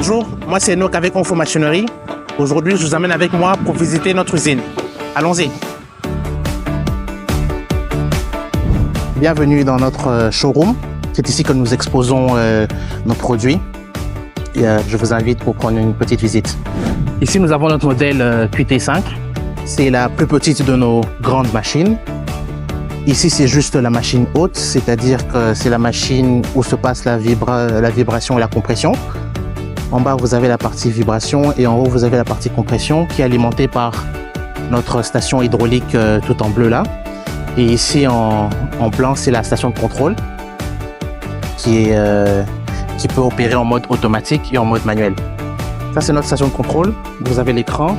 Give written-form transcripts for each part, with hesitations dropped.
Bonjour, moi c'est Enoch avec Onfo Machinerie. Aujourd'hui, je vous amène avec moi pour visiter notre usine. Allons-y. Bienvenue dans notre showroom. C'est ici que nous exposons nos produits. Et, je vous invite pour prendre une petite visite. Ici, nous avons notre modèle QT5. C'est la plus petite de nos grandes machines. Ici, c'est juste la machine haute, c'est-à-dire que c'est la machine où se passe la vibration et la compression. En bas, vous avez la partie vibration et en haut, vous avez la partie compression qui est alimentée par notre station hydraulique tout en bleu là. Et ici, en blanc, c'est la station de contrôle qui peut opérer en mode automatique et en mode manuel. Ça, c'est notre station de contrôle. Vous avez l'écran.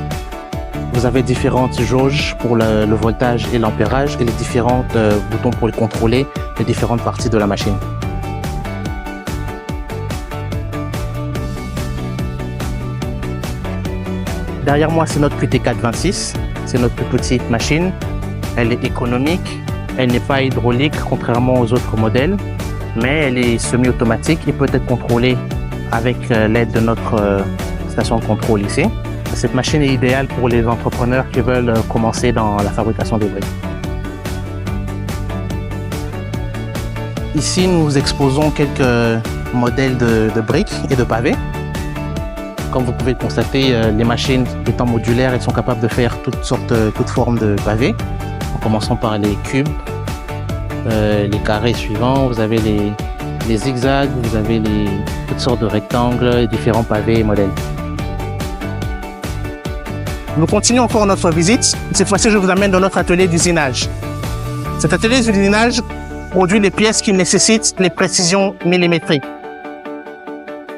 Vous avez différentes jauges pour le voltage et l'ampérage et les différents boutons pour contrôler les différentes parties de la machine. Derrière moi, c'est notre QT426. C'est notre plus petite machine. Elle est économique. Elle n'est pas hydraulique, contrairement aux autres modèles. Mais elle est semi-automatique et peut être contrôlée avec l'aide de notre station de contrôle ici. Cette machine est idéale pour les entrepreneurs qui veulent commencer dans la fabrication des briques. Ici, nous exposons quelques modèles de briques et de pavés. Comme vous pouvez le constater, les machines étant modulaires, elles sont capables de faire toutes formes de pavés. En commençant par les cubes, les carrés suivants, vous avez les zigzags, vous avez toutes sortes de rectangles, différents pavés et modèles. Nous continuons encore notre visite. Cette fois-ci, je vous amène dans notre atelier d'usinage. Cet atelier d'usinage produit les pièces qui nécessitent les précisions millimétriques.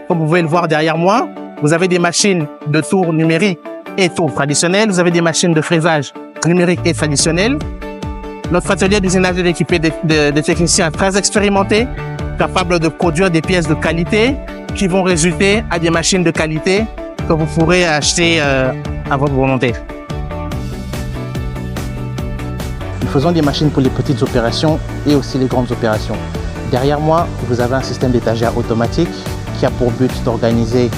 Comme vous pouvez le voir derrière moi, vous avez des machines de tour numérique et tour traditionnel. Vous avez des machines de fraisage numérique et traditionnel. Notre atelier d'usinage est équipé de techniciens très expérimentés, capables de produire des pièces de qualité qui vont résulter à des machines de qualité que vous pourrez acheter à votre volonté. Nous faisons des machines pour les petites opérations et aussi les grandes opérations. Derrière moi, vous avez un système d'étagère automatique qui a pour but d'organiser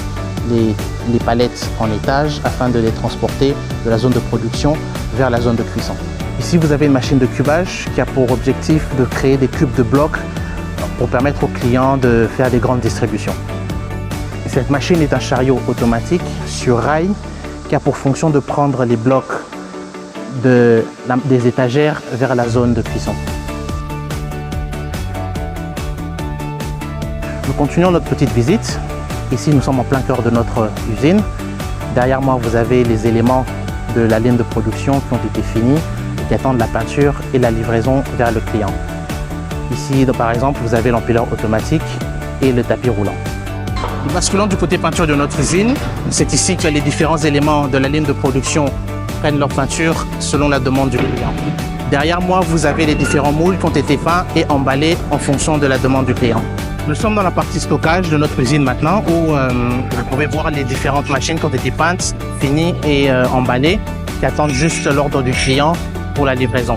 les palettes en étage afin de les transporter de la zone de production vers la zone de cuisson. Ici, vous avez une machine de cubage qui a pour objectif de créer des cubes de blocs pour permettre aux clients de faire des grandes distributions. Cette machine est un chariot automatique sur rail qui a pour fonction de prendre les blocs des étagères vers la zone de cuisson. Nous continuons notre petite visite. Ici, nous sommes en plein cœur de notre usine. Derrière moi, vous avez les éléments de la ligne de production qui ont été finis, qui attendent la peinture et la livraison vers le client. Ici, par exemple, vous avez l'empileur automatique et le tapis roulant. Nous basculons du côté peinture de notre usine. C'est ici que les différents éléments de la ligne de production prennent leur peinture selon la demande du client. Derrière moi, vous avez les différents moules qui ont été peints et emballés en fonction de la demande du client. Nous sommes dans la partie stockage de notre usine maintenant où vous pouvez voir les différentes machines qui ont été peintes, finies et emballées qui attendent juste l'ordre du client pour la livraison.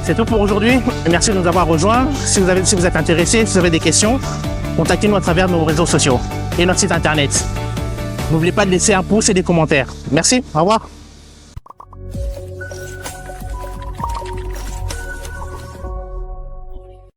C'est tout pour aujourd'hui. Merci de nous avoir rejoints. Si vous êtes intéressé, si vous avez des questions, contactez-nous à travers nos réseaux sociaux et notre site internet. N'oubliez pas de laisser un pouce et des commentaires. Merci, au revoir.